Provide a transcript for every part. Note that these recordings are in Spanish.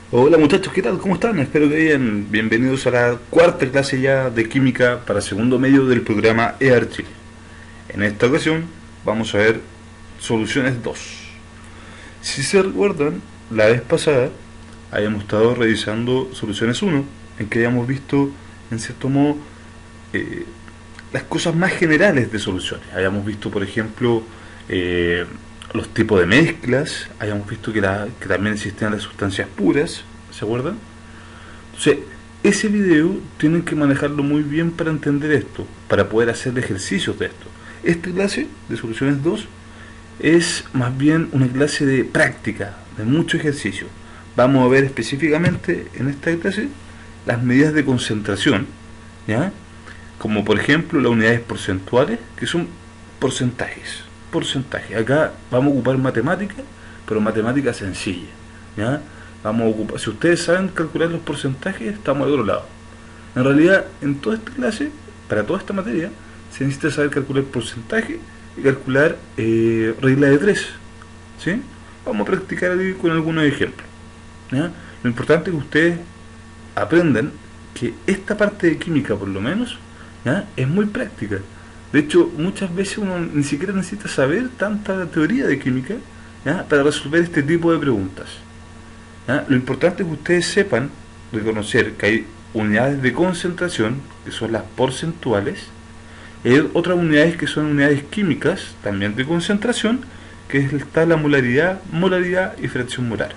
Hola muchachos, ¿qué tal? ¿Cómo están? Espero que bien. Bienvenidos a la cuarta clase ya de química para segundo medio del programa EAR Chile. En esta ocasión vamos a ver soluciones 2. Si se recuerdan, la vez pasada habíamos estado revisando soluciones 1, en que habíamos visto, en cierto modo, eh, las cosas más generales de soluciones. Habíamos visto, por ejemplo, eh, los tipos de mezclas, habíamos visto que también existían las sustancias puras, ¿se acuerdan? Entonces, ese video tienen que manejarlo muy bien para entender esto, para poder hacer ejercicios de esto. Esta clase de soluciones 2 es más bien una clase de práctica, de mucho ejercicio. Vamos a ver específicamente en esta clase las medidas de concentración, ¿ya? Como por ejemplo las unidades porcentuales, que son porcentajes. Porcentaje. Acá vamos a ocupar matemática, pero matemática sencilla, ¿ya? Vamos a ocupar, si ustedes saben calcular los porcentajes, estamos al otro lado. En realidad, en toda esta clase, para toda esta materia, se necesita saber calcular porcentaje y calcular regla de 3, ¿sí? Vamos a practicar ahí con algunos ejemplos, ¿ya? Lo importante es que ustedes aprendan que esta parte de química, por lo menos, ¿ya? Es muy práctica. De hecho, muchas veces uno ni siquiera necesita saber tanta teoría de química, ¿ya? Para resolver este tipo de preguntas, ¿ya? Lo importante es que ustedes sepan reconocer que hay unidades de concentración, que son las porcentuales, y hay otras unidades que son unidades químicas, también de concentración, que está la molaridad, molaridad y fracción molar.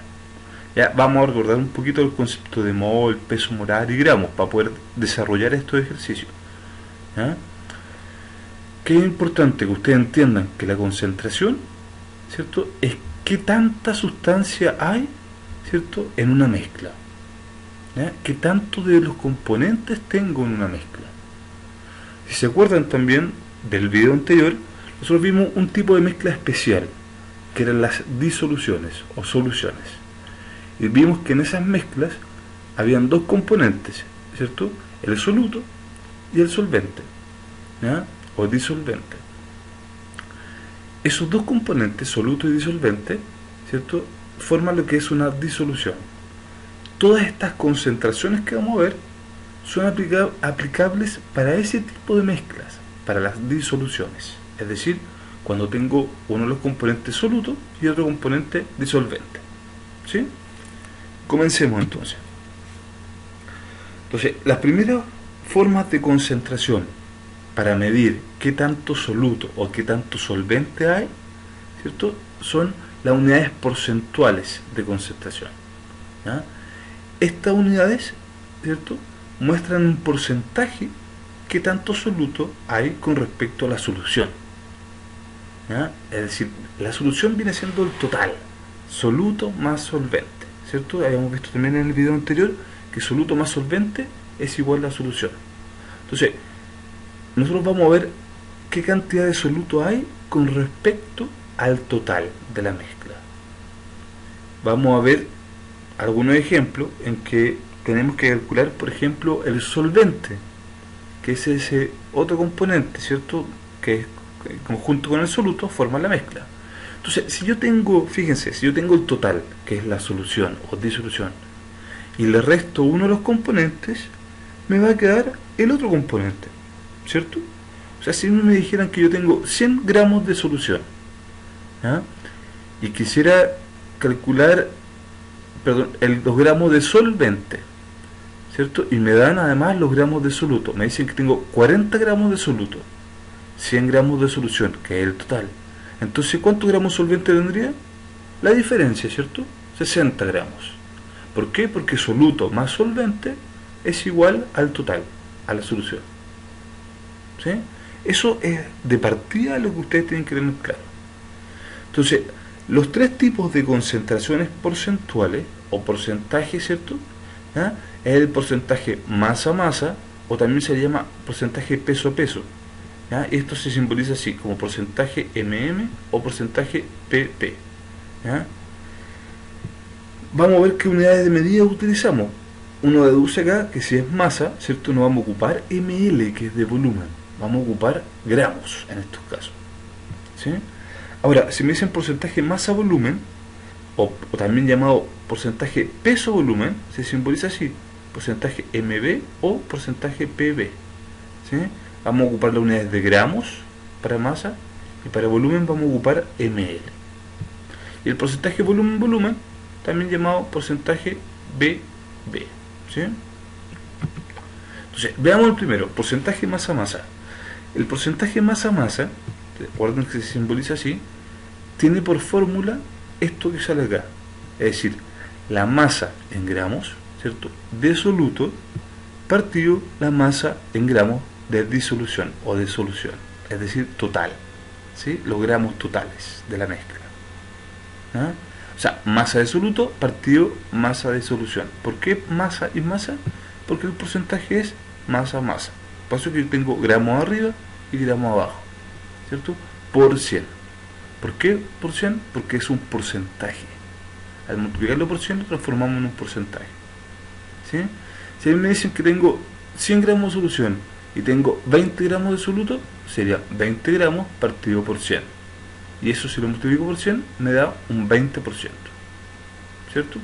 Ya vamos a recordar un poquito el concepto de mol, peso molar y gramos para poder desarrollar estos ejercicios, ¿ya? Que es importante que ustedes entiendan que la concentración, ¿cierto?, es qué tanta sustancia hay, ¿cierto?, en una mezcla, ¿ya? Qué tanto de los componentes tengo en una mezcla. Si se acuerdan también del video anterior, nosotros vimos un tipo de mezcla especial, que eran las disoluciones o soluciones. Y vimos que en esas mezclas habían dos componentes, ¿cierto? El soluto y el solvente, ¿ya? O disolvente. Esos dos componentes, soluto y disolvente, ¿cierto?, forman lo que es una disolución. Todas estas concentraciones que vamos a ver son aplicables para ese tipo de mezclas, para las disoluciones. Es decir, cuando tengo uno de los componentes soluto y otro componente disolvente, ¿sí? Comencemos entonces. Entonces, las primeras formas de concentración para medir qué tanto soluto o qué tanto solvente hay, ¿cierto?, son las unidades porcentuales de concentración, ¿ya? Estas unidades, ¿cierto?, muestran un porcentaje qué tanto soluto hay con respecto a la solución, ¿ya? Es decir, la solución viene siendo el total, soluto más solvente, ¿cierto? Habíamos visto también en el video anterior que soluto más solvente es igual a la solución. Entonces, nosotros vamos a ver qué cantidad de soluto hay con respecto al total de la mezcla. Vamos a ver algunos ejemplos en que tenemos que calcular, por ejemplo, el solvente, que es ese otro componente, ¿cierto?, que junto con el soluto forma la mezcla. Entonces, si yo tengo, fíjense, si yo tengo el total, que es la solución o disolución, y le resto uno de los componentes, me va a quedar el otro componente, ¿cierto? O sea, si me dijeran que yo tengo 100 gramos de solución, ¿ya?, y quisiera calcular, perdón, los gramos de solvente, ¿cierto? Y me dan además los gramos de soluto. Me dicen que tengo 40 gramos de soluto, 100 gramos de solución, que es el total. Entonces, ¿cuántos gramos de solvente tendría? La diferencia, ¿cierto? 60 gramos. ¿Por qué? Porque soluto más solvente es igual al total, a la solución, ¿sí? Eso es de partida lo que ustedes tienen que tener claro. Entonces, los tres tipos de concentraciones porcentuales o porcentaje, ¿cierto?, ¿ya?, es el porcentaje masa-masa, o también se le llama porcentaje peso-peso, ¿ya? Esto se simboliza así, como porcentaje MM o porcentaje PP, ¿ya? Vamos a ver qué unidades de medida utilizamos. Uno deduce acá que si es masa, ¿cierto?, no vamos a ocupar ml, que es de volumen, vamos a ocupar gramos en estos casos, ¿sí? Ahora, si me dicen porcentaje masa-volumen, o también llamado porcentaje peso-volumen, se simboliza así, porcentaje MB o porcentaje PB. ¿Sí? Vamos a ocupar las unidades de gramos para masa y para volumen vamos a ocupar ml. Y el porcentaje volumen-volumen, también llamado porcentaje BB. ¿Sí? Entonces, veamos el primero, porcentaje masa-masa. El porcentaje masa-masa, recuerden que se simboliza así, tiene por fórmula esto que sale acá, es decir, la masa en gramos, ¿cierto?, de soluto partido la masa en gramos de disolución o de solución, es decir, total, ¿sí?, los gramos totales de la mezcla. ¿Ah? O sea, masa de soluto partido masa de solución. ¿Por qué masa y masa? Porque el porcentaje es masa-masa. Por eso que yo tengo gramos arriba y gramos abajo, ¿cierto? Por 100. ¿Por qué por 100? Porque es un porcentaje. Al multiplicarlo por 100 lo transformamos en un porcentaje. ¿Sí? Si a mí me dicen que tengo 100 gramos de solución y tengo 20 gramos de soluto, sería 20 gramos partido por 100. Y eso, si lo multiplico por 100, me da un 20%. ¿Cierto?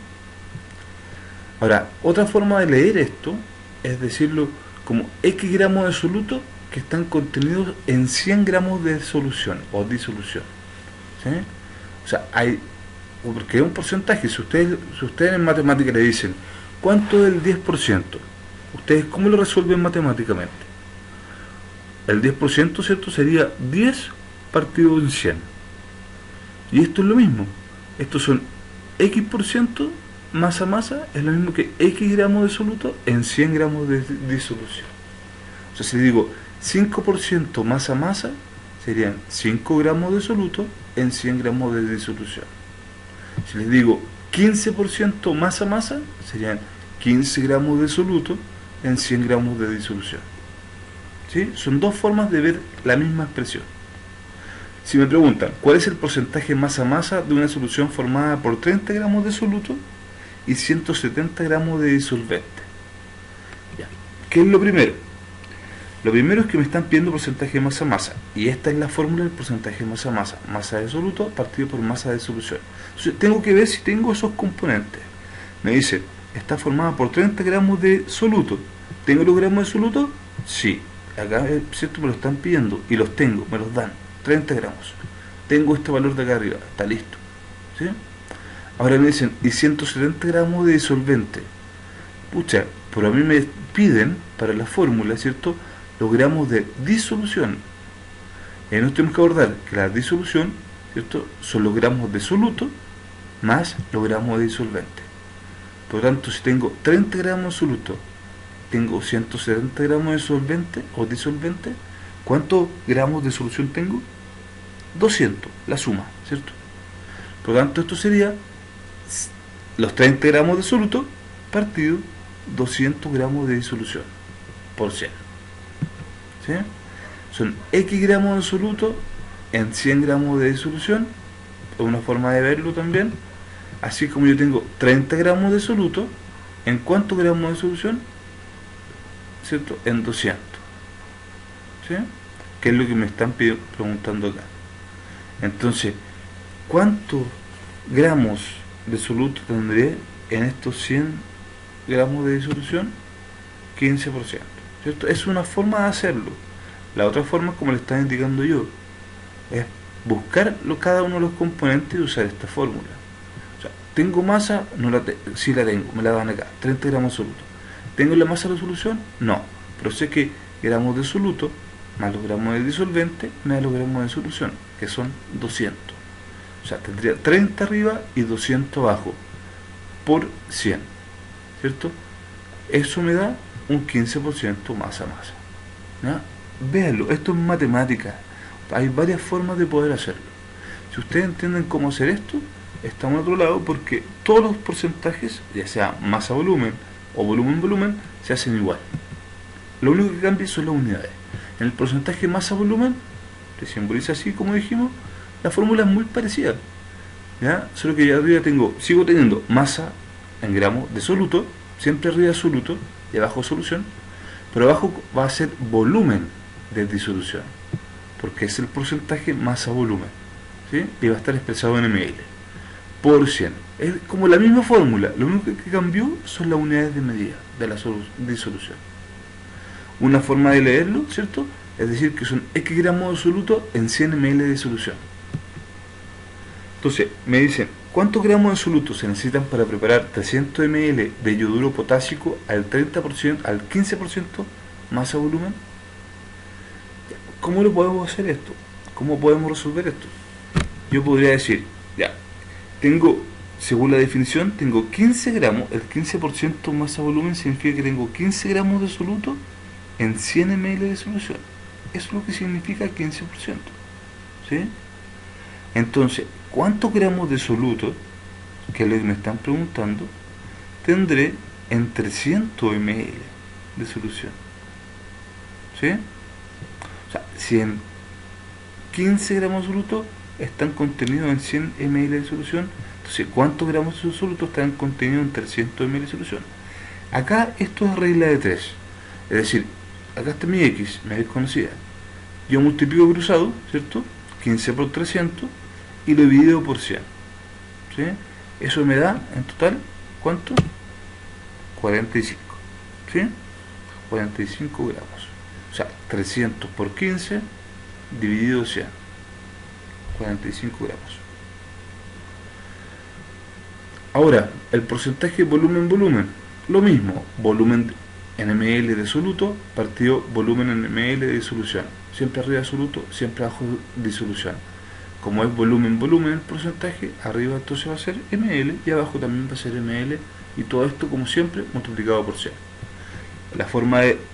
Ahora, otra forma de leer esto es decirlo como X gramos de soluto que están contenidos en 100 gramos de solución o disolución. ¿Sí? O sea, hay, porque es un porcentaje. Si ustedes en matemática le dicen ¿cuánto es el 10%? ¿Ustedes cómo lo resuelven matemáticamente? El 10%, ¿cierto?, sería 10 partido en 100. Y esto es lo mismo. Estos son X% masa-masa, es lo mismo que X gramos de soluto en 100 gramos de disolución. O sea, si digo 5% masa-masa, serían 5 gramos de soluto en 100 gramos de disolución. Si les digo 15% masa-masa, serían 15 gramos de soluto en 100 gramos de disolución. ¿Sí? Son dos formas de ver la misma expresión. Si me preguntan, ¿cuál es el porcentaje masa-masa de una solución formada por 30 gramos de soluto y 170 gramos de disolvente? Ya. ¿Qué es lo primero? Lo primero es que me están pidiendo porcentaje masa-masa, y esta es la fórmula del porcentaje masa-masa, masa de soluto partido por masa de solución. Entonces tengo que ver si tengo esos componentes. Me dice, está formada por 30 gramos de soluto. ¿Tengo los gramos de soluto? Sí. Acá, ¿cierto?, me lo están pidiendo, y los tengo, me los dan. 30 gramos. Tengo este valor de acá arriba, está listo. ¿Sí? Ahora me dicen, y 170 gramos de disolvente. Pucha, pero a mí me piden para la fórmula, ¿cierto?, los gramos de disolución. Y nos tenemos que acordar que la disolución, ¿cierto?, son los gramos de soluto más los gramos de disolvente. Por lo tanto, si tengo 30 gramos de soluto, tengo 170 gramos de solvente o disolvente, ¿cuántos gramos de solución tengo? 200, la suma, ¿cierto? Por lo tanto, esto sería los 30 gramos de soluto partido 200 gramos de disolución por 100. ¿Sí? Son X gramos de soluto en 100 gramos de disolución, es una forma de verlo también. Así como yo tengo 30 gramos de soluto, ¿en cuántos gramos de solución? ¿Cierto? En 200. ¿Sí? Que es lo que me están preguntando acá. Entonces, ¿cuántos gramos de soluto tendré en estos 100 gramos de disolución? 15%. ¿Cierto? Es una forma de hacerlo. La otra forma, como le estaba indicando yo, es buscar cada uno de los componentes y usar esta fórmula. O sea, ¿tengo masa? Sí la tengo, me la dan acá, 30 gramos de soluto. ¿Tengo la masa de solución? No, pero sé que gramos de soluto más los gramos de disolvente más los gramos de solución, que son 200. O sea, tendría 30 arriba y 200 abajo por 100, ¿cierto? Eso me da un 15% masa-masa. ¿Ya? Véanlo, esto es matemática. Hay varias formas de poder hacerlo. Si ustedes entienden cómo hacer esto, estamos a otro lado, porque todos los porcentajes, ya sea masa-volumen o volumen-volumen, se hacen igual. Lo único que cambia son las unidades. En el porcentaje masa-volumen, que simboliza así como dijimos, la fórmula es muy parecida. ¿Ya? Solo que ya arriba sigo teniendo masa en gramos de soluto, siempre arriba soluto y abajo solución, pero abajo va a ser volumen de disolución, porque es el porcentaje masa-volumen, ¿sí? Y va a estar expresado en ml por 100. Es como la misma fórmula, lo único que cambió son las unidades de medida de la disolución. Una forma de leerlo, ¿cierto? Es decir, que son X gramos de soluto en 100 ml de solución. Entonces, me dicen, ¿cuántos gramos de soluto se necesitan para preparar 300 ml de yoduro potásico al 30%, al 15% masa volumen? ¿Cómo lo podemos hacer esto? ¿Cómo podemos resolver esto? Yo podría decir, ya, según la definición, tengo 15 gramos, el 15% masa volumen significa que tengo 15 gramos de soluto en 100 ml de solución. Eso es lo que significa 15%. ¿Sí? Entonces, ¿cuántos gramos de soluto, que me están preguntando, tendré en 300 ml de solución? ¿Sí? O sea, si en 15 gramos de soluto están contenidos en 100 ml de solución, entonces ¿cuántos gramos de soluto están contenidos en 300 ml de solución? Acá esto es regla de 3. Es decir, acá está mi X, mi desconocida. Yo multiplico cruzado, ¿cierto? 15 por 300 y lo divido por 100. ¿Sí? Eso me da en total, ¿cuánto? 45. ¿Sí? 45 gramos. O sea, 300 por 15 dividido 100. 45 gramos. Ahora, el porcentaje volumen-volumen. Lo mismo, volumen en ml de soluto partido volumen en ml de disolución. Siempre arriba soluto, siempre abajo disolución. Como es volumen el porcentaje, arriba entonces va a ser ml y abajo también va a ser ml, y todo esto como siempre multiplicado por 100.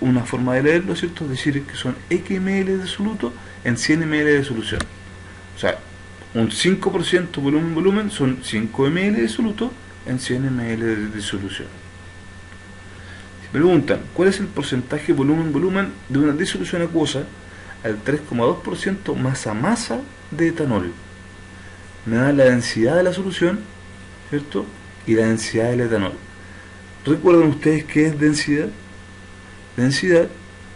Una forma de leerlo, ¿cierto? Es decir, que son x ml de soluto en 100 ml de solución. O sea, un 5% volumen son 5 ml de soluto en 100 ml de disolución. Si me preguntan, ¿cuál es el porcentaje volumen de una disolución acuosa al 3,2% masa de etanol? Me da la densidad de la solución, ¿cierto? Y la densidad del etanol. ¿Recuerdan ustedes qué es densidad? Densidad,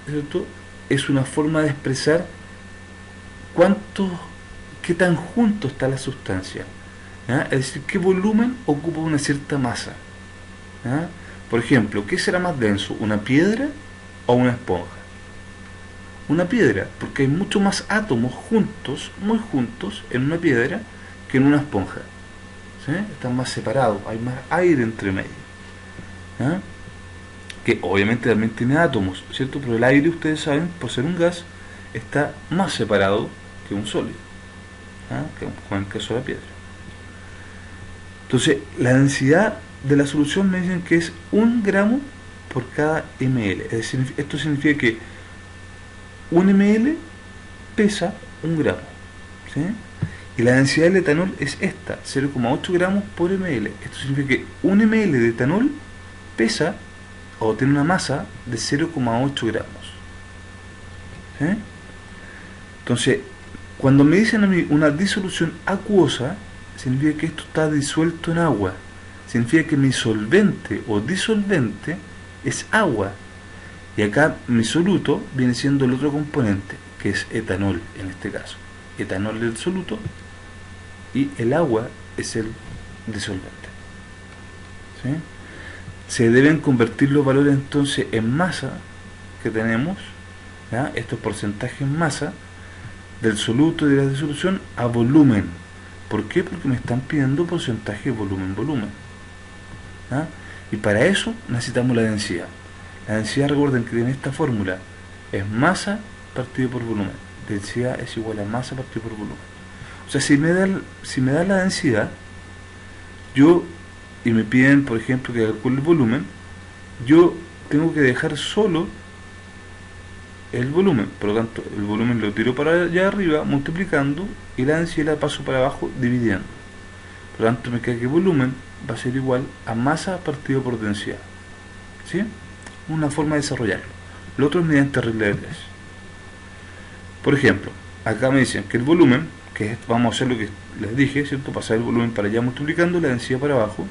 ¿cierto?, es una forma de expresar qué tan junto está la sustancia. ¿Ya? Es decir, qué volumen ocupa una cierta masa. ¿Ya? Por ejemplo, ¿qué será más denso, una piedra o una esponja? Una piedra, porque hay mucho más átomos juntos, muy juntos, en una piedra que en una esponja. ¿Sí? Están más separados, hay más aire entre medio. ¿Ya? Que obviamente también tiene átomos, ¿cierto? Pero el aire, ustedes saben, por ser un gas, está más separado que un sólido, ¿ah? Como en el caso de la piedra. Entonces, la densidad de la solución me dicen que es 1 gramo por cada ml. Es decir, esto significa que 1 ml pesa 1 gramo. ¿Sí? Y la densidad del etanol es esta, 0,8 gramos por ml. Esto significa que 1 ml de etanol pesa o tiene una masa de 0,8 gramos. ¿Sí? Entonces, cuando me dicen a mí una disolución acuosa, significa que esto está disuelto en agua. Significa que mi solvente o disolvente es agua. Y acá mi soluto viene siendo el otro componente, que es etanol en este caso. Etanol del soluto y el agua es el disolvente. ¿Sí? Se deben convertir los valores entonces en masa que tenemos, ¿ya? Estos porcentajes en masa del soluto y de la disolución a volumen. ¿Por qué? Porque me están pidiendo porcentaje volumen. ¿Ya? Y para eso necesitamos la densidad. La densidad, recuerden que en esta fórmula es masa partido por volumen. Densidad es igual a masa partido por volumen. O sea, si me da la densidad, y me piden, por ejemplo, que calcule el volumen, yo tengo que dejar solo el volumen. Por lo tanto, el volumen lo tiro para allá arriba multiplicando y la densidad la paso para abajo dividiendo. Por lo tanto, me queda que volumen va a ser igual a masa partido por densidad. ¿Sí? Una forma de desarrollarlo. Lo otro es mediante regla de 3. Por ejemplo, acá me dicen que el volumen, vamos a hacer lo que les dije, ¿cierto? Pasar el volumen para allá multiplicando la densidad para abajo,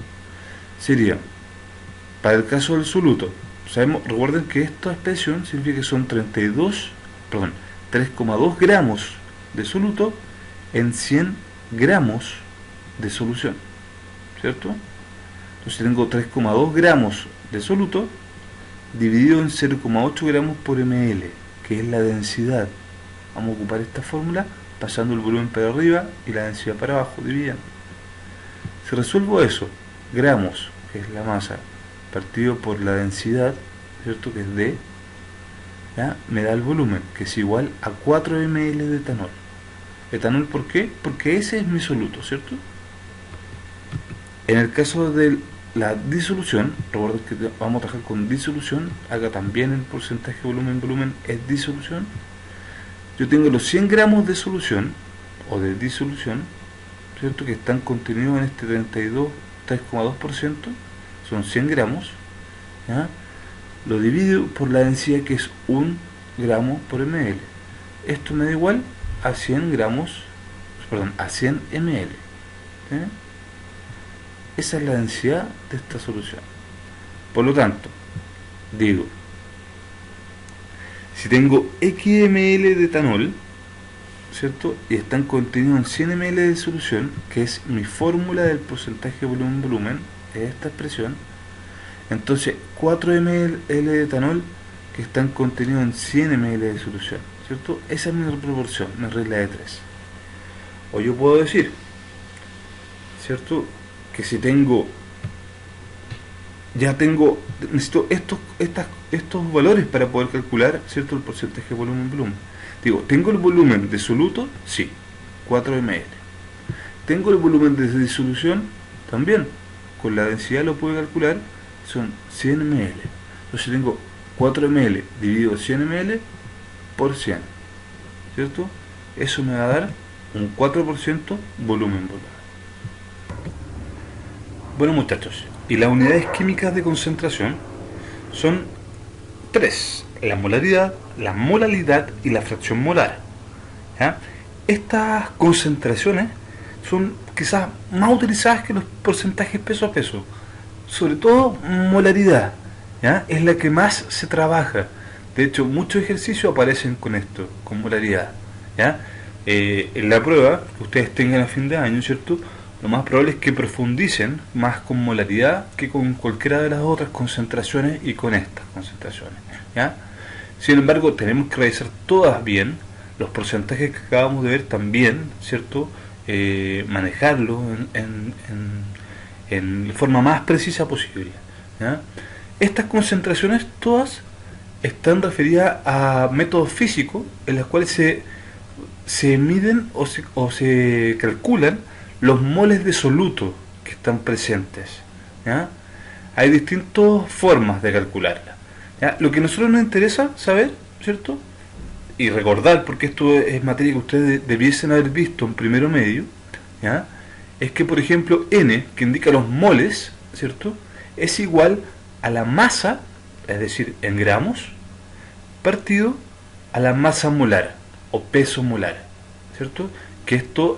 sería, para el caso del soluto, recuerden que esta expresión significa que son 3,2 gramos de soluto en 100 gramos de solución. ¿Sí? ¿cierto? Entonces tengo 3,2 gramos de soluto dividido en 0,8 gramos por ml, que es la densidad. Vamos a ocupar esta fórmula pasando el volumen para arriba y la densidad para abajo, dividiendo. Si resuelvo eso, gramos, que es la masa, partido por la densidad, ¿cierto? Que es D, ¿ya? Me da el volumen, que es igual a 4 ml de etanol. ¿Etanol por qué? Porque ese es mi soluto, ¿cierto? En el caso de la disolución, recuerden que vamos a trabajar con disolución, acá también el porcentaje volumen es disolución. Yo tengo los 100 gramos de solución, o de disolución, ¿cierto? Que están contenidos en este 3,2%, son 100 gramos, ¿ya? Lo divido por la densidad, que es 1 gramo por ml. Esto me da igual a 100 gramos, perdón, a 100 ml. ¿Sí? Esa es la densidad de esta solución. Por lo tanto, digo, si tengo X ml de etanol, ¿cierto? Y están contenidos en 100 ml de solución, que es mi fórmula del porcentaje volumen, es esta expresión. Entonces 4 ml de etanol que están contenidos en 100 ml de solución, ¿cierto? Esa es mi proporción, mi regla de 3. O yo puedo decir, ¿cierto? Que si tengo, necesito estos valores para poder calcular, ¿cierto? El porcentaje de volumen. Digo, ¿tengo el volumen de soluto? Sí, 4 ml. ¿Tengo el volumen de disolución? También, con la densidad lo puedo calcular, son 100 ml. Entonces tengo 4 ml dividido 100 ml por 100, ¿cierto? Eso me va a dar un 4% volumen. Bueno, muchachos, y las unidades químicas de concentración son 3: la molaridad, la molalidad y la fracción molar. ¿Ya? Estas concentraciones son quizás más utilizadas que los porcentajes peso a peso. Sobre todo molaridad, ¿ya? Es la que más se trabaja. De hecho, muchos ejercicios aparecen con esto, con molaridad, ¿ya? En la prueba que ustedes tengan a fin de año, ¿cierto? Lo más probable es que profundicen más con molaridad que con cualquiera de las otras concentraciones y con estas concentraciones, ¿ya? Sin embargo, tenemos que revisar todas bien, los porcentajes que acabamos de ver también, ¿cierto? Manejarlos en forma más precisa posible, ¿ya? Estas concentraciones todas están referidas a métodos físicos en los cuales se miden o se calculan los moles de soluto que están presentes, ¿ya? Hay distintas formas de calcularla, ¿ya? Lo que a nosotros nos interesa saber, ¿cierto? Y recordar, porque esto es materia que ustedes debiesen haber visto en primero medio, ¿ya? Es que, por ejemplo, N, que indica los moles, ¿cierto? Es igual a la masa, es decir, en gramos, partido a la masa molar o peso molar, ¿cierto? Que esto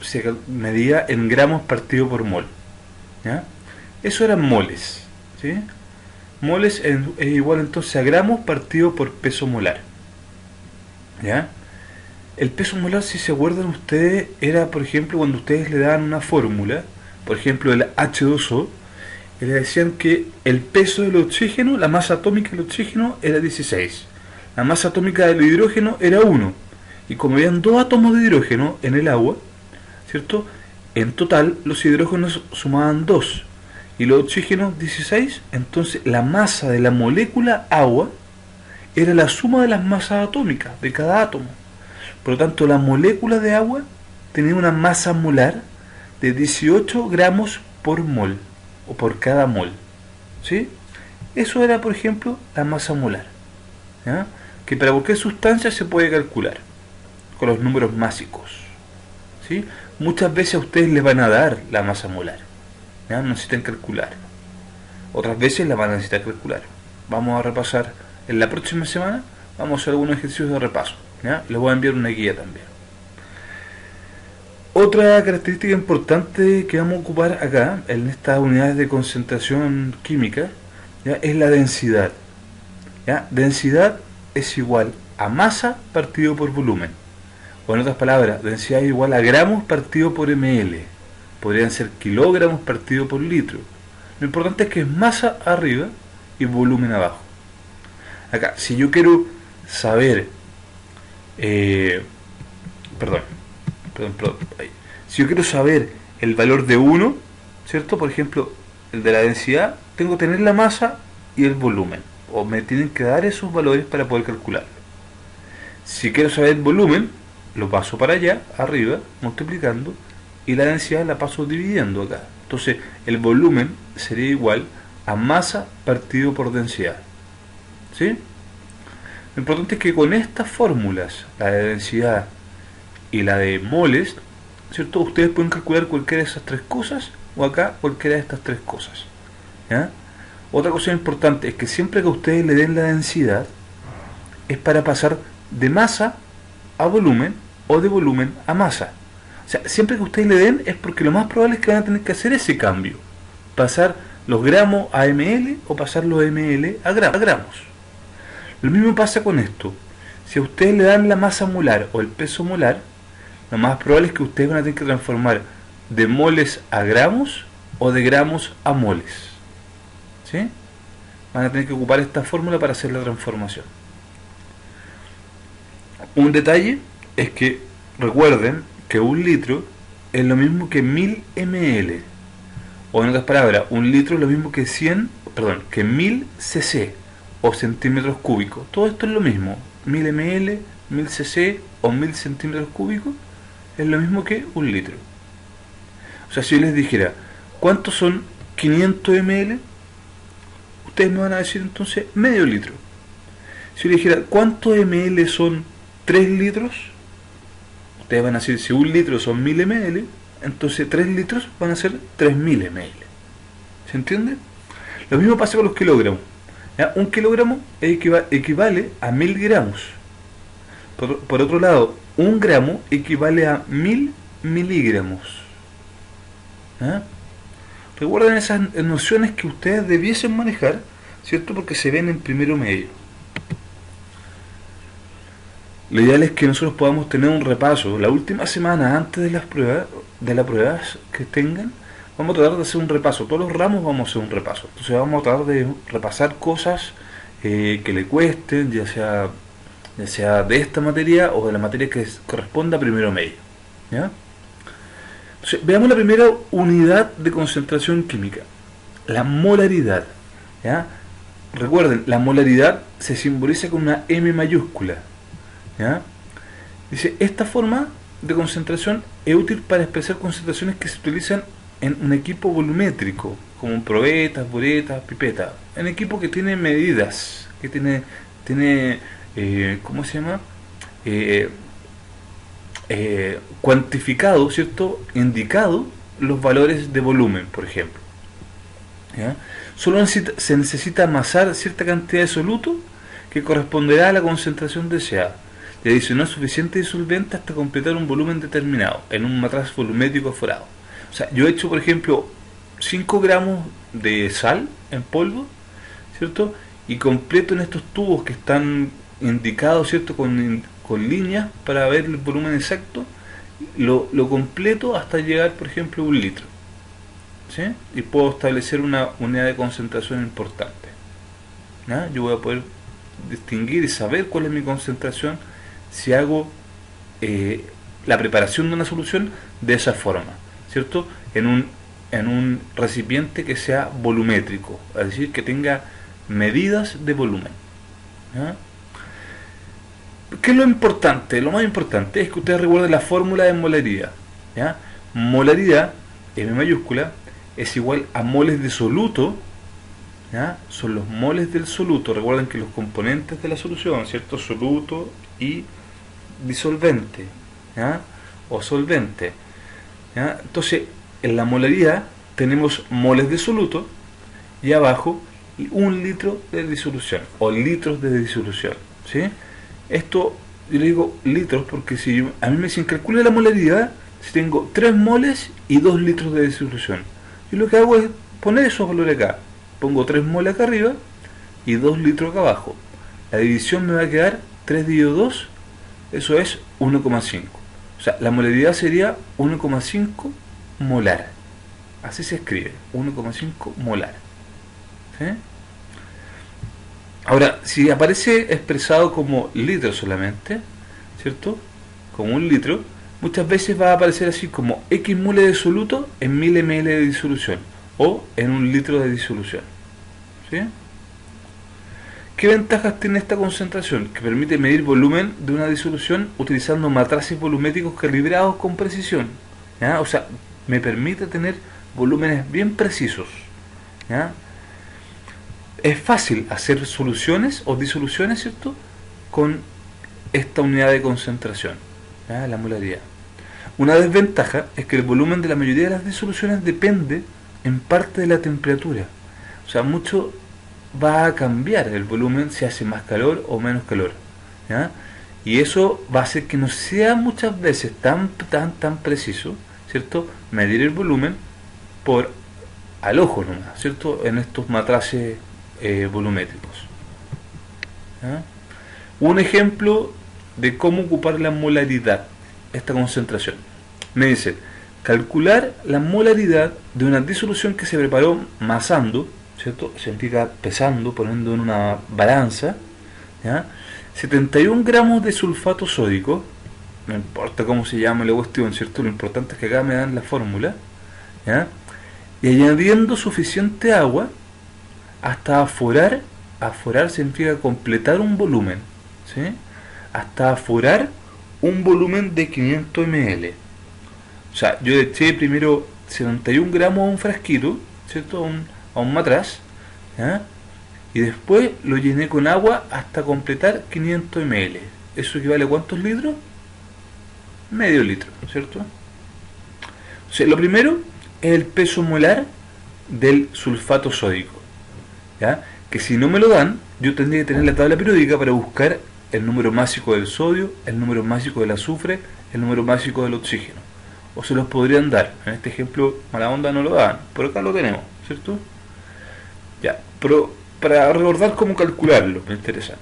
se medía en gramos partido por mol, ¿ya? Eso eran moles, ¿sí? Moles es igual entonces a gramos partido por peso molar, ¿ya? El peso molar, si se acuerdan ustedes, era, por ejemplo, cuando ustedes le daban una fórmula, por ejemplo, el H2O, le decían que el peso del oxígeno, la masa atómica del oxígeno era 16, la masa atómica del hidrógeno era 1, y como habían 2 átomos de hidrógeno en el agua, ¿cierto? En total los hidrógenos sumaban 2 y los oxígenos 16, entonces la masa de la molécula agua era la suma de las masas atómicas de cada átomo. Por lo tanto, la molécula de agua tenía una masa molar de 18 gramos por mol, o por cada mol, ¿sí? Eso era, por ejemplo, la masa molar, ¿ya? Que para cualquier sustancia se puede calcular con los números másicos, ¿sí? Muchas veces a ustedes les van a dar la masa molar, ¿ya? No necesitan calcular. Otras veces la van a necesitar calcular. Vamos a repasar en la próxima semana, vamos a hacer algunos ejercicios de repaso, ¿ya? Les voy a enviar una guía también. Otra característica importante que vamos a ocupar acá, en estas unidades de concentración química, ¿ya? Es la densidad, ¿ya? Densidad es igual a masa partido por volumen. O en otras palabras, densidad es igual a gramos partido por ml, podrían ser kilogramos partido por litro. Lo importante es que es masa arriba y volumen abajo. Acá, si yo quiero saber, perdón, ahí. Si yo quiero saber el valor de uno, ¿cierto? Por ejemplo, el de la densidad, tengo que tener la masa y el volumen, o me tienen que dar esos valores para poder calcularlo. Si quiero saber el volumen, lo paso para allá, arriba, multiplicando, y la densidad la paso dividiendo acá. Entonces, el volumen sería igual a masa partido por densidad. ¿Sí? Lo importante es que con estas fórmulas, la de densidad y la de moles, ¿cierto? Ustedes pueden calcular cualquiera de esas tres cosas, o acá cualquiera de estas tres cosas. ¿Ya? Otra cosa importante es que siempre que ustedes le den la densidad, es para pasar de masa a volumen o de volumen a masa. O sea, siempre que ustedes le den es porque lo más probable es que van a tener que hacer ese cambio. Pasar los gramos a ml o pasar los ml a gramos. Lo mismo pasa con esto. Si a ustedes le dan la masa molar o el peso molar, lo más probable es que ustedes van a tener que transformar de moles a gramos o de gramos a moles. ¿Sí? Van a tener que ocupar esta fórmula para hacer la transformación. Un detalle es que recuerden que un litro es lo mismo que 1000 ml, o en otras palabras, un litro es lo mismo que 1000 cc o centímetros cúbicos. Todo esto es lo mismo. 1000 ml, 1000 cc o 1000 centímetros cúbicos es lo mismo que un litro. O sea, si yo les dijera ¿cuántos son 500 ml? Ustedes me van a decir entonces medio litro. Si yo les dijera ¿cuántos ml son 3 litros? Ustedes van a decir, si un litro son 1000 ml, entonces 3 litros van a ser 3000 ml. ¿Se entiende? Lo mismo pasa con los kilogramos. ¿Ya? Un kilogramo equivale a 1000 gramos. Por otro lado, un gramo equivale a 1000 miligramos. ¿Ya? Recuerden esas nociones que ustedes debiesen manejar, ¿cierto? Porque se ven en primero medio. Lo ideal es que nosotros podamos tener un repaso. La última semana antes de las pruebas que tengan, vamos a tratar de hacer un repaso. Todos los ramos vamos a hacer un repaso. Entonces vamos a tratar de repasar cosas que le cuesten, ya sea de esta materia o de la materia que corresponda a primero medio. ¿Ya? Entonces, veamos la primera unidad de concentración química, la molaridad. ¿Ya? Recuerden, la molaridad se simboliza con una M mayúscula. ¿Ya? Dice, esta forma de concentración es útil para expresar concentraciones que se utilizan en un equipo volumétrico, como probetas, buretas, pipetas, en equipo que tiene medidas, que tiene ¿cómo se llama? Cuantificado, ¿cierto? Indicado los valores de volumen, por ejemplo. ¿Ya? Solo se necesita amasar cierta cantidad de soluto que corresponderá a la concentración deseada, y adicionar suficiente disolvente hasta completar un volumen determinado en un matraz volumétrico aforado. O sea, yo he hecho, por ejemplo, 5 gramos de sal en polvo, ¿cierto? Y completo en estos tubos que están indicados, ¿cierto? Con líneas para ver el volumen exacto, lo completo hasta llegar, por ejemplo, a 1 litro. ¿Sí? Y puedo establecer una unidad de concentración importante. ¿Ya? Yo voy a poder distinguir y saber cuál es mi concentración si hago la preparación de una solución de esa forma, ¿cierto? En un recipiente que sea volumétrico, es decir, que tenga medidas de volumen. ¿Ya? ¿Qué es lo importante? Lo más importante es que ustedes recuerden la fórmula de molaridad. ¿Ya? Molaridad, M mayúscula, es igual a moles de soluto. ¿Ya? Son los moles del soluto. Recuerden que los componentes de la solución, ¿cierto? Soluto y disolvente, ¿ya? O solvente, ¿ya? Entonces, en la molaridad tenemos moles de soluto y abajo 1 litro de disolución o litros de disolución, ¿sí? Esto yo le digo litros porque si a mí me dicen calcule la molaridad si tengo 3 moles y 2 litros de disolución, yo lo que hago es poner esos valores acá. Pongo 3 moles acá arriba y 2 litros acá abajo. La división me va a quedar 3 dividido 2, eso es 1,5. O sea, la molaridad sería 1,5 molar. Así se escribe, 1,5 molar. ¿Sí? Ahora, si aparece expresado como litro solamente, ¿cierto? Como un litro, muchas veces va a aparecer así como X mole de soluto en 1000 ml de disolución o en un litro de disolución. ¿Sí? ¿Qué ventajas tiene esta concentración? Que permite medir volumen de una disolución utilizando matraces volumétricos calibrados con precisión. ¿Ya? O sea, me permite tener volúmenes bien precisos. ¿Ya? Es fácil hacer soluciones o disoluciones, ¿cierto?, con esta unidad de concentración, ¿ya? La molaridad. Una desventaja es que el volumen de la mayoría de las disoluciones depende en parte de la temperatura. O sea, mucho va a cambiar el volumen si hace más calor o menos calor, ¿ya? Y eso va a hacer que no sea muchas veces tan preciso, ¿cierto?, medir el volumen por al ojo nomás, ¿cierto?, en estos matraces volumétricos. ¿Ya? Un ejemplo de cómo ocupar la molaridad, esta concentración. Me dice, calcular la molaridad de una disolución que se preparó masando, ¿cierto? Significa pesando, poniendo en una balanza, ¿ya? 71 gramos de sulfato sódico, no importa cómo se llama la cuestión, ¿cierto? Lo importante es que acá me dan la fórmula, ¿ya? Y añadiendo suficiente agua hasta aforar significa completar un volumen, ¿sí? Hasta aforar un volumen de 500 ml. O sea, yo eché primero 71 gramos a un frasquito, ¿cierto?, a un matraz, ¿ya? Y después lo llené con agua hasta completar 500 ml. ¿Eso equivale a cuántos litros? Medio litro, ¿cierto? O sea, lo primero es el peso molar del sulfato sódico, ¿ya? Que si no me lo dan, yo tendría que tener la tabla periódica para buscar el número másico del sodio, el número másico del azufre, el número másico del oxígeno. O se los podrían dar. En este ejemplo, mala onda no lo dan, pero acá lo tenemos, ¿cierto? Ya, pero para recordar cómo calcularlo, me interesa.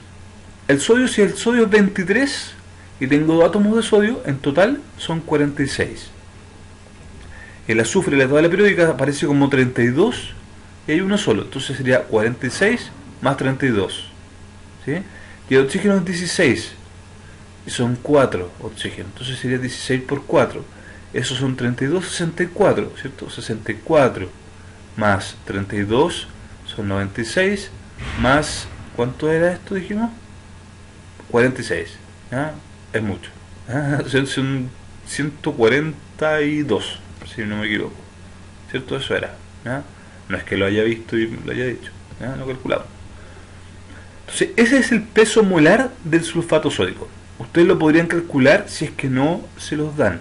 El sodio, si el sodio es 23 y tengo 2 átomos de sodio, en total son 46. El azufre en la tabla periódica aparece como 32 y hay uno solo, entonces sería 46 más 32, ¿sí? Y el oxígeno es 16 y son 4 oxígenos, entonces sería 16 por 4, esos son 32, 64, ¿cierto? 64 más 32 son 96 más, ¿cuánto era esto dijimos? 46, ¿ya? Es mucho, ¿ya? Son 142, si no me equivoco, ¿cierto? Eso era, ¿ya? No es que lo haya visto y lo haya dicho, ¿ya? Lo calculamos. Entonces, ese es el peso molar del sulfato sódico. Ustedes lo podrían calcular si es que no se los dan,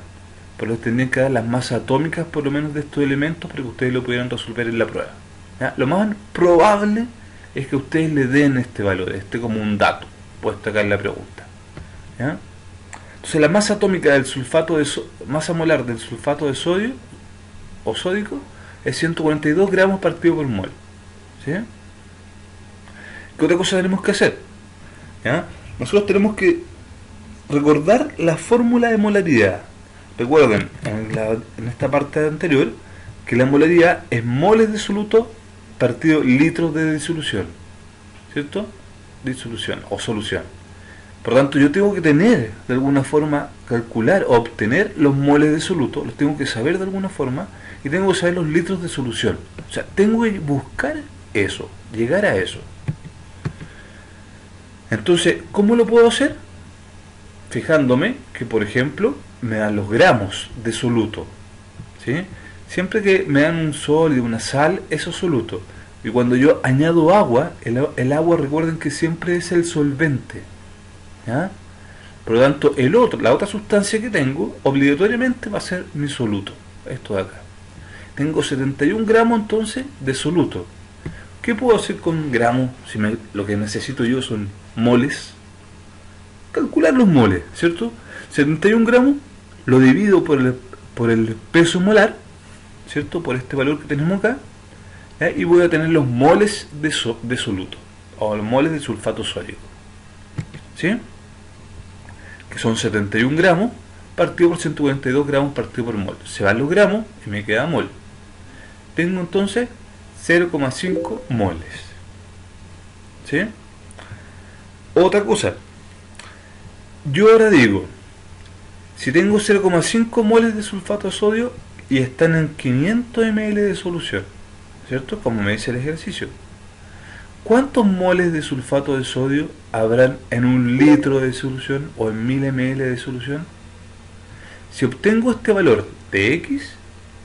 pero les tendrían que dar las masas atómicas por lo menos de estos elementos para que ustedes lo pudieran resolver en la prueba, ¿ya? Lo más probable es que ustedes le den este valor, como un dato puesto acá en la pregunta, ¿ya? Entonces la masa atómica del sulfato de masa molar del sulfato de sodio o sódico es 142 gramos partido por mol, ¿sí? ¿Qué otra cosa tenemos que hacer? ¿Ya? Nosotros tenemos que recordar la fórmula de molaridad. Recuerden en esta parte anterior que la molaridad es moles de soluto partido litros de disolución, ¿cierto? Disolución o solución. Por lo tanto, yo tengo que tener de alguna forma, calcular o obtener los moles de soluto, los tengo que saber de alguna forma y tengo que saber los litros de solución. O sea, tengo que buscar eso, llegar a eso. Entonces, ¿cómo lo puedo hacer? Fijándome que, por ejemplo, me dan los gramos de soluto, ¿sí? Siempre que me dan un sólido, una sal, eso es soluto. Y cuando yo añado agua, el agua, recuerden que siempre es el solvente, ¿ya? Por lo tanto, la otra sustancia que tengo, obligatoriamente va a ser mi soluto. Esto de acá. Tengo 71 gramos entonces de soluto. ¿Qué puedo hacer con gramos si lo que necesito yo son moles? Calcular los moles, ¿cierto? 71 gramos lo divido por el peso molar, ¿cierto? Por este valor que tenemos acá, ¿ya? Y voy a tener los moles de soluto, o los moles de sulfato sódico, ¿sí? Que son 71 gramos partido por 142 gramos partido por mol. Se van los gramos y me queda mol. Tengo entonces 0,5 moles. ¿Sí? Otra cosa. Yo ahora digo, si tengo 0,5 moles de sulfato de sodio y están en 500 ml de solución, ¿cierto? Como me dice el ejercicio. ¿Cuántos moles de sulfato de sodio habrán en un litro de solución o en 1000 ml de solución? Si obtengo este valor de X,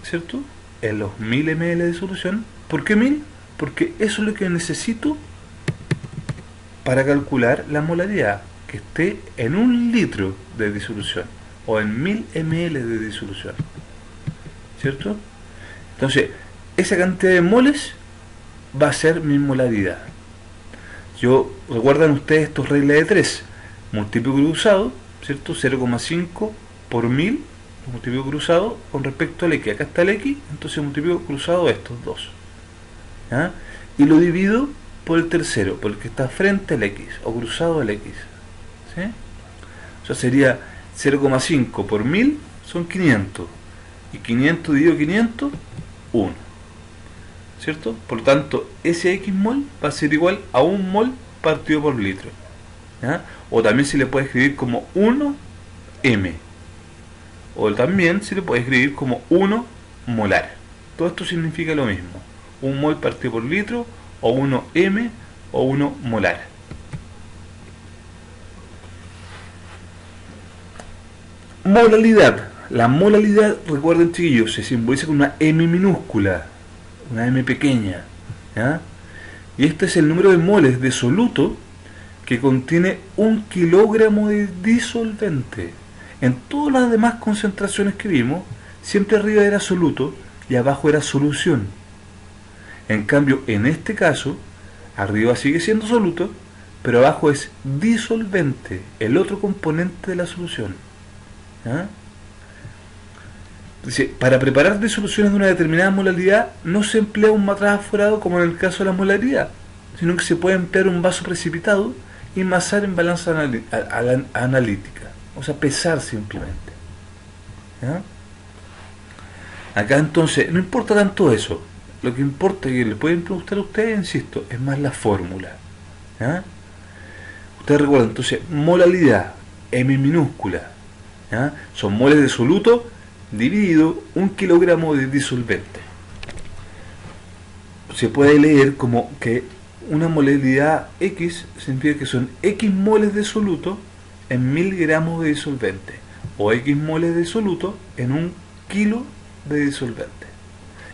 ¿cierto? En los 1000 ml de solución, ¿por qué 1000? Porque eso es lo que necesito para calcular la molaridad, que esté en un litro de disolución o en 1000 ml de disolución, ¿cierto? Entonces, esa cantidad de moles va a ser mi molaridad. Recuerdan ustedes estos reglas de 3, multiplico cruzado, ¿cierto? 0,5 por 1000, multiplico cruzado con respecto al X. Acá está el X, entonces multiplico cruzado estos dos, ¿ya? Y lo divido por el tercero, por el que está frente al X, o cruzado al X, ¿sí? O sea, sería 0,5 por 1000 son 500, y 500 dividido 500, 1, ¿cierto? Por lo tanto, ese X mol va a ser igual a 1 mol partido por litro, ¿ya? O también se le puede escribir como 1m, o también se le puede escribir como 1 molar. Todo esto significa lo mismo, 1 mol partido por litro, o 1m, o 1 molar. Molalidad. La molalidad, recuerden chiquillos, se simboliza con una M minúscula, una M pequeña, ¿ya? Y este es el número de moles de soluto que contiene 1 kilogramo de disolvente. En todas las demás concentraciones que vimos, siempre arriba era soluto y abajo era solución. En cambio, en este caso, arriba sigue siendo soluto, pero abajo es disolvente, el otro componente de la solución, ¿ya? Dice, para preparar disoluciones de una determinada molaridad no se emplea un matraz aforado como en el caso de la molaridad, sino que se puede emplear un vaso precipitado y masar en balanza analítica, o sea, pesar simplemente, ¿ya? Acá entonces, no importa tanto eso, lo que importa y que le pueden preguntar a ustedes, insisto, es más la fórmula, ¿ya? Ustedes recuerdan, entonces, molalidad, M minúscula, ¿ya? Son moles de soluto dividido 1 kilogramo de disolvente. Se puede leer como que una molaridad X significa que son X moles de soluto en 1000 gramos de disolvente, o X moles de soluto en 1 kilo de disolvente.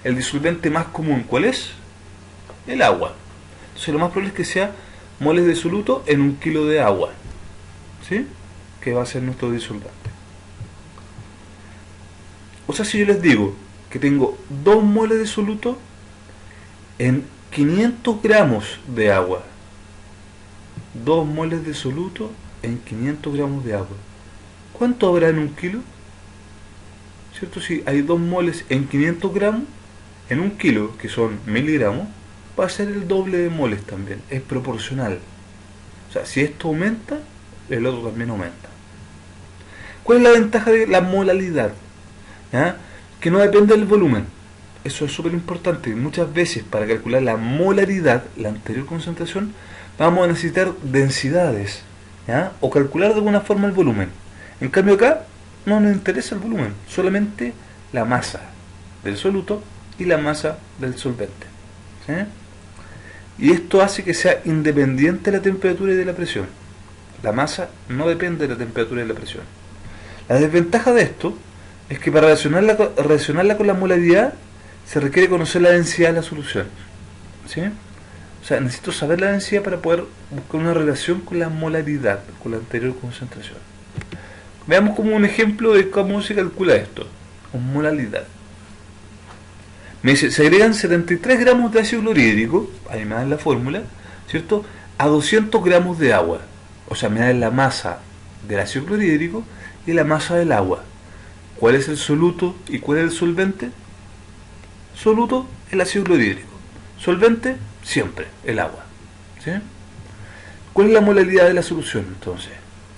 El disolvente más común, ¿cuál es? El agua. Entonces lo más probable es que sea moles de soluto en 1 kilo de agua, ¿sí? Que va a ser nuestro disolvente. O sea, si yo les digo que tengo 2 moles de soluto en 500 gramos de agua, 2 moles de soluto en 500 gramos de agua, ¿cuánto habrá en 1 kilo? ¿Cierto? Si hay 2 moles en 500 gramos, en 1 kilo, que son miligramos, va a ser el doble de moles también, es proporcional. O sea, si esto aumenta, el otro también aumenta. ¿Cuál es la ventaja de la molalidad? ¿Ya? Que no depende del volumen. Eso es súper importante. Muchas veces para calcular la molaridad, la anterior concentración, vamos a necesitar densidades, ¿ya? O calcular de alguna forma el volumen. En cambio acá no nos interesa el volumen, solamente la masa del soluto y la masa del solvente, ¿sí? Y esto hace que sea independiente de la temperatura y de la presión. La masa no depende de la temperatura y de la presión. La desventaja de esto es que para relacionarla con la molaridad se requiere conocer la densidad de la solución, ¿sí? O sea, necesito saber la densidad para poder buscar una relación con la molaridad, con la anterior concentración. Veamos como un ejemplo de cómo se calcula esto, con molaridad. Me dice, se agregan 73 gramos de ácido clorhídrico, ahí me dan la fórmula, ¿cierto? A 200 gramos de agua. O sea, me dan la masa del ácido clorhídrico y la masa del agua. ¿Cuál es el soluto y cuál es el solvente? Soluto, el ácido clorhídrico. Solvente, siempre, el agua, ¿sí? ¿Cuál es la molaridad de la solución entonces?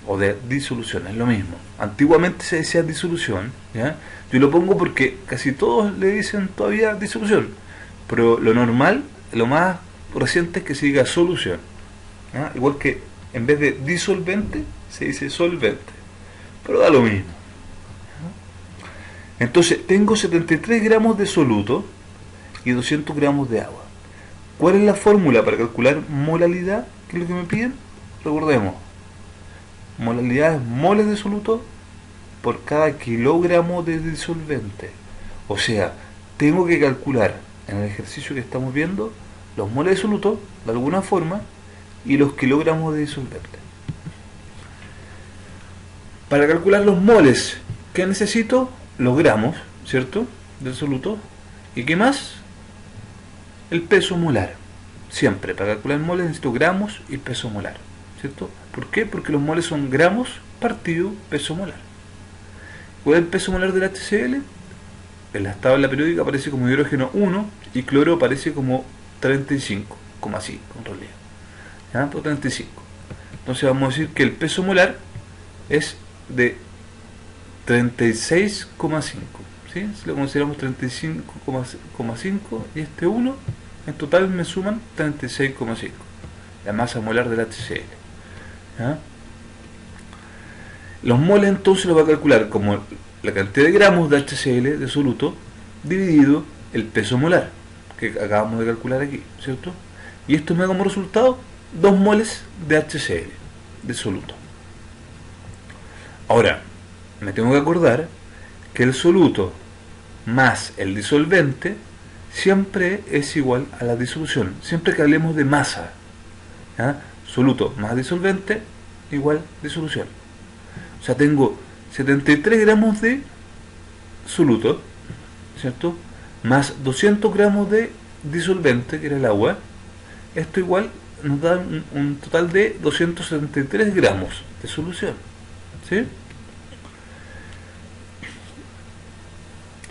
o de disolución, es lo mismo. Antiguamente se decía disolución, ¿ya? Yo lo pongo porque casi todos le dicen todavía disolución, pero lo normal, lo más reciente es que se diga solución, ¿ya? Igual que en vez de disolvente se dice solvente, pero da lo mismo. Entonces tengo 73 gramos de soluto y 200 gramos de agua. ¿Cuál es la fórmula para calcular molalidad? ¿Qué es lo que me piden? Recordemos, molalidad es moles de soluto por cada kilogramo de disolvente. O sea, tengo que calcular en el ejercicio que estamos viendo los moles de soluto de alguna forma y los kilogramos de disolvente. Para calcular los moles, ¿qué necesito? Los gramos, ¿cierto? Del soluto. ¿Y qué más? El peso molar. Siempre, para calcular moles necesito gramos y peso molar, ¿cierto? ¿Por qué? Porque los moles son gramos partido peso molar. ¿Cuál es el peso molar del HCl? En la tabla periódica aparece como hidrógeno 1 y cloro aparece como 35,5 en realidad. ¿Ya? Por 35. Entonces vamos a decir que el peso molar es de 36,5. ¿Sí? Si lo consideramos 35,5 y este 1, en total me suman 36,5. La masa molar del HCl. ¿Ya? Los moles entonces los va a calcular como la cantidad de gramos de HCl de soluto dividido el peso molar que acabamos de calcular aquí, ¿cierto? Y esto me da como resultado 2 moles de HCl de soluto. Ahora, me tengo que acordar que el soluto más el disolvente siempre es igual a la disolución, siempre que hablemos de masa, ¿ya? Soluto más disolvente igual disolución. O sea, tengo 73 gramos de soluto, ¿cierto? Más 200 gramos de disolvente, que era el agua. Esto igual nos da un total de 273 gramos de solución, ¿sí?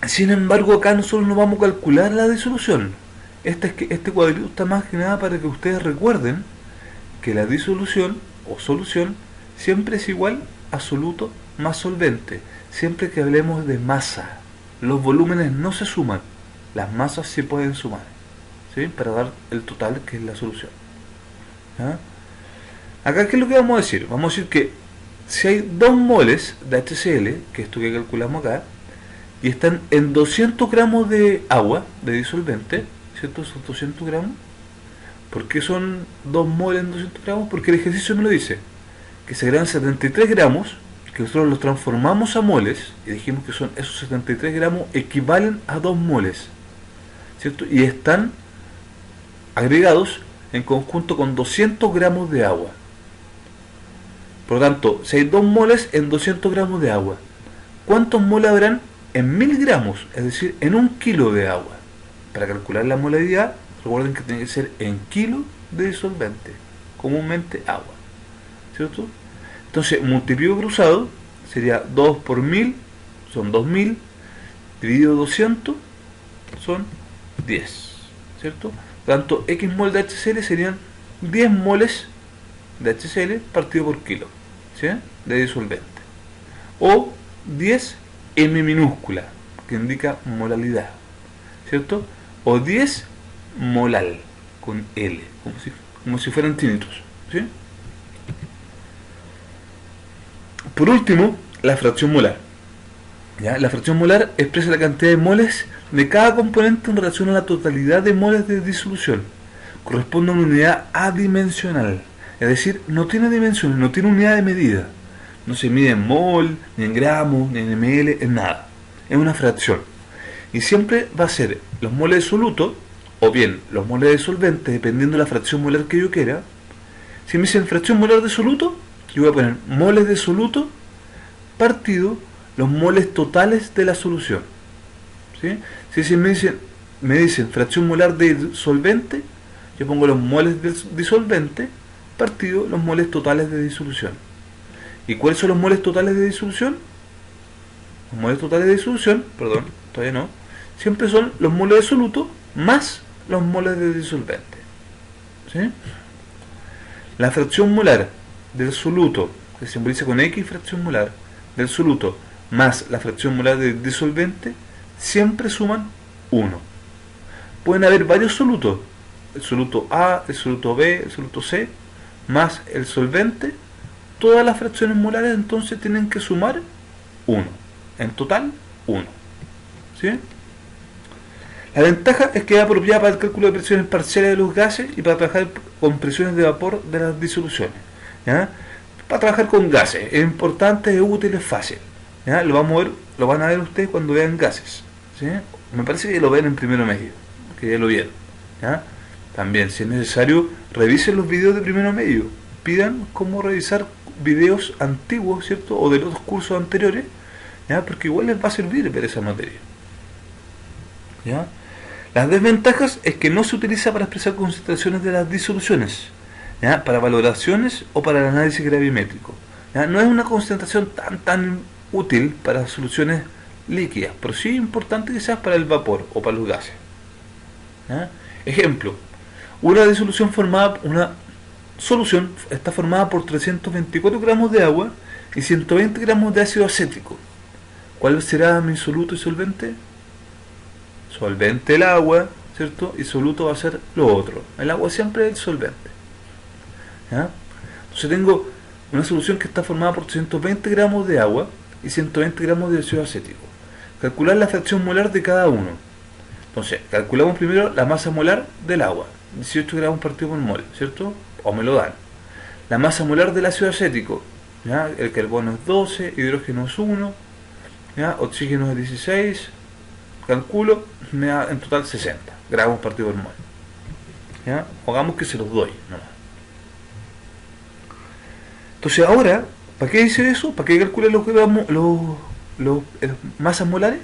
Sin embargo, acá nosotros no vamos a calcular la disolución. Este cuadrito está más que nada para que ustedes recuerden que la disolución o solución siempre es igual a soluto más solvente, siempre que hablemos de masa. Los volúmenes no se suman, las masas se pueden sumar, ¿sí? Para dar el total, que es la solución. ¿Ya? Acá, ¿qué es lo que vamos a decir? Vamos a decir que si hay 2 moles de HCl, que es esto que calculamos acá, y están en 200 gramos de agua, de disolvente, ¿cierto? Son 200 gramos. ¿Por qué son 2 moles en 200 gramos? Porque el ejercicio me lo dice, que se agregan 73 gramos, que nosotros los transformamos a moles, y dijimos que son esos 73 gramos equivalen a 2 moles, ¿cierto? Y están agregados en conjunto con 200 gramos de agua. Por lo tanto, si hay 2 moles en 200 gramos de agua, ¿cuántos moles habrán en 1000 gramos? Es decir, en 1 kilo de agua. Para calcular la molaridad, recuerden que tiene que ser en kilo de disolvente, comúnmente agua, ¿cierto? Entonces, multiplico cruzado sería 2 por 1000, son 2000, dividido 200, son 10, ¿cierto? Por lo tanto, X mol de HCl serían 10 moles de HCl partido por kilo, ¿sí? De disolvente. O 10 M minúscula, que indica molalidad, ¿cierto? O 10 molal, con L, como si fueran tinitos, ¿sí? Por último, la fracción molar. ¿Ya? La fracción molar expresa la cantidad de moles de cada componente en relación a la totalidad de moles de disolución. Corresponde a una unidad adimensional, es decir, no tiene dimensiones, no tiene unidad de medida. No se mide en mol, ni en gramos, ni en ml, en nada. Es una fracción. Y siempre va a ser los moles de soluto, o bien los moles de solvente, dependiendo de la fracción molar que yo quiera. Si me dicen fracción molar de soluto, yo voy a poner moles de soluto partido los moles totales de la solución, ¿sí? Si me dicen fracción molar de solvente, yo pongo los moles de disolvente partido los moles totales de disolución. ¿Y cuáles son los moles totales de disolución? Los moles totales de disolución, perdón, todavía no, siempre son los moles de soluto más los moles de disolvente, ¿sí? La fracción molar del soluto que se simboliza con X fracción molar, del soluto, más la fracción molar del disolvente, siempre suman 1. Pueden haber varios solutos, el soluto A, el soluto B, el soluto C, más el solvente, todas las fracciones molares entonces tienen que sumar 1. En total, 1. ¿Sí? La ventaja es que es apropiada para el cálculo de presiones parciales de los gases y para trabajar con presiones de vapor de las disoluciones. ¿Ya? Para trabajar con gases es importante, es útil, es fácil. ¿Ya? Lo van a ver ustedes cuando vean gases. ¿Sí? Me parece que lo ven en primero medio, que ya lo vieron. ¿Ya? También, si es necesario, revisen los videos de primero medio. Pidan cómo revisar videos antiguos, ¿cierto? O de los cursos anteriores, ¿ya? Porque igual les va a servir ver esa materia. ¿Ya? Las desventajas es que no se utiliza para expresar concentraciones de las disoluciones, ¿ya? Para valoraciones o para el análisis gravimétrico. ¿Ya? No es una concentración tan útil para soluciones líquidas, pero sí es importante quizás para el vapor o para los gases. ¿Ya? Ejemplo, una solución está formada por 324 gramos de agua y 120 gramos de ácido acético. ¿Cuál será mi soluto y solvente? Solvente el agua, ¿cierto? Y soluto va a ser lo otro. El agua siempre es el solvente. ¿Ya? Entonces tengo una solución que está formada por 320 gramos de agua y 120 gramos de ácido acético. Calcular la fracción molar de cada uno. Entonces, calculamos primero la masa molar del agua, 18 gramos partido por mol, ¿cierto? O me lo dan. La masa molar del ácido acético, ¿ya? El carbono es 12, hidrógeno es 1, ¿ya? Oxígeno es 16, calculo, me da en total 60 gramos partido por mol. ¿Ya? Hagamos que se los doy nomás. Entonces ahora, ¿para qué dice eso? ¿Para qué calcula los masas molares?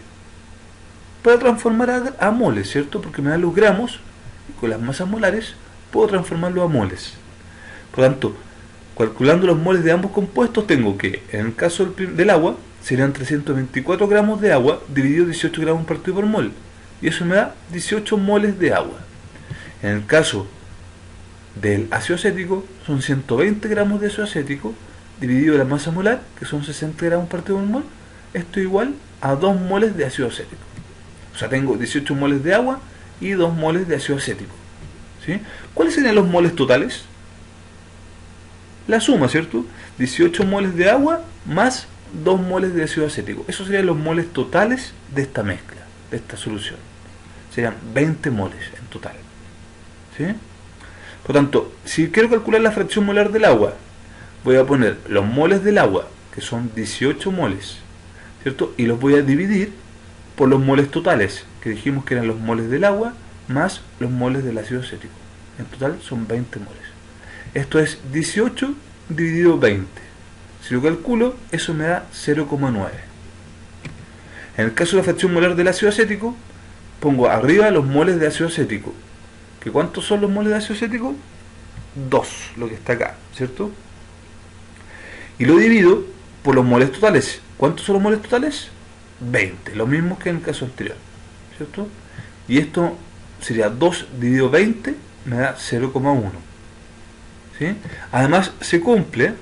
Para transformar a moles, ¿cierto? Porque me dan los gramos y con las masas molares puedo transformarlo a moles. Por lo tanto, calculando los moles de ambos compuestos, tengo que, en el caso del agua, serían 324 gramos de agua dividido 18 gramos partido por mol. Y eso me da 18 moles de agua. En el caso del ácido acético, son 120 gramos de ácido acético dividido la masa molar, que son 60 gramos partido por mol. Esto es igual a 2 moles de ácido acético. O sea, tengo 18 moles de agua y 2 moles de ácido acético. ¿Sí? ¿Cuáles serían los moles totales? La suma, ¿cierto? 18 moles de agua más 2 moles de ácido acético. Esos serían los moles totales de esta mezcla, de esta solución. Serían 20 moles en total. ¿Sí? Por tanto, si quiero calcular la fracción molar del agua, voy a poner los moles del agua, que son 18 moles, ¿cierto? Y los voy a dividir por los moles totales, que dijimos que eran los moles del agua más los moles del ácido acético. En total son 20 moles. Esto es 18 dividido 20. Si lo calculo, eso me da 0,9. En el caso de la fracción molar del ácido acético, pongo arriba los moles de ácido acético. ¿Que cuántos son los moles de ácido acético? 2, lo que está acá, ¿cierto? Y lo divido por los moles totales. ¿Cuántos son los moles totales? 20, lo mismo que en el caso anterior, ¿cierto? Y esto sería 2 dividido 20, me da 0,1. ¿Sí? Además se cumple,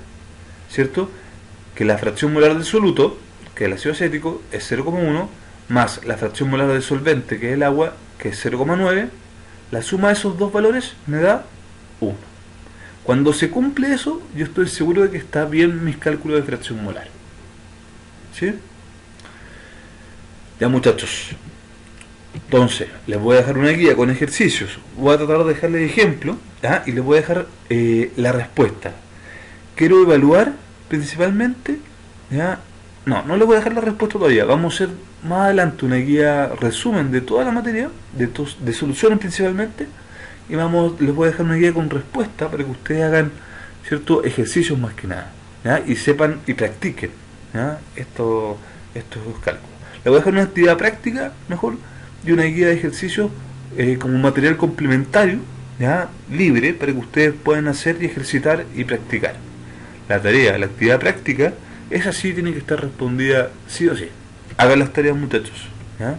¿cierto?, que la fracción molar del soluto, que es el ácido acético, es 0,1, más la fracción molar del solvente, que es el agua, que es 0,9, la suma de esos dos valores me da 1. Cuando se cumple eso, yo estoy seguro de que está bien mis cálculos de fracción molar. ¿Sí? Ya, muchachos, entonces les voy a dejar una guía con ejercicios. Voy a tratar de dejarles ejemplo, ¿ya? Y les voy a dejar la respuesta. Quiero evaluar principalmente, ¿ya? No les voy a dejar la respuesta todavía. Vamos a hacer más adelante una guía resumen de toda la materia, de soluciones principalmente, y les voy a dejar una guía con respuesta para que ustedes hagan ciertos ejercicios más que nada, ¿ya? Y sepan y practiquen, ¿ya? estos cálculos. Les voy a dejar una actividad práctica mejor y una guía de ejercicios como un material complementario, ¿ya? Libre, para que ustedes puedan hacer y ejercitar y practicar. La actividad práctica, esa sí tiene que estar respondida sí o sí. Hagan las tareas, muchachos, ¿ya?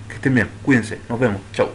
Que estén bien, cuídense, nos vemos, chao.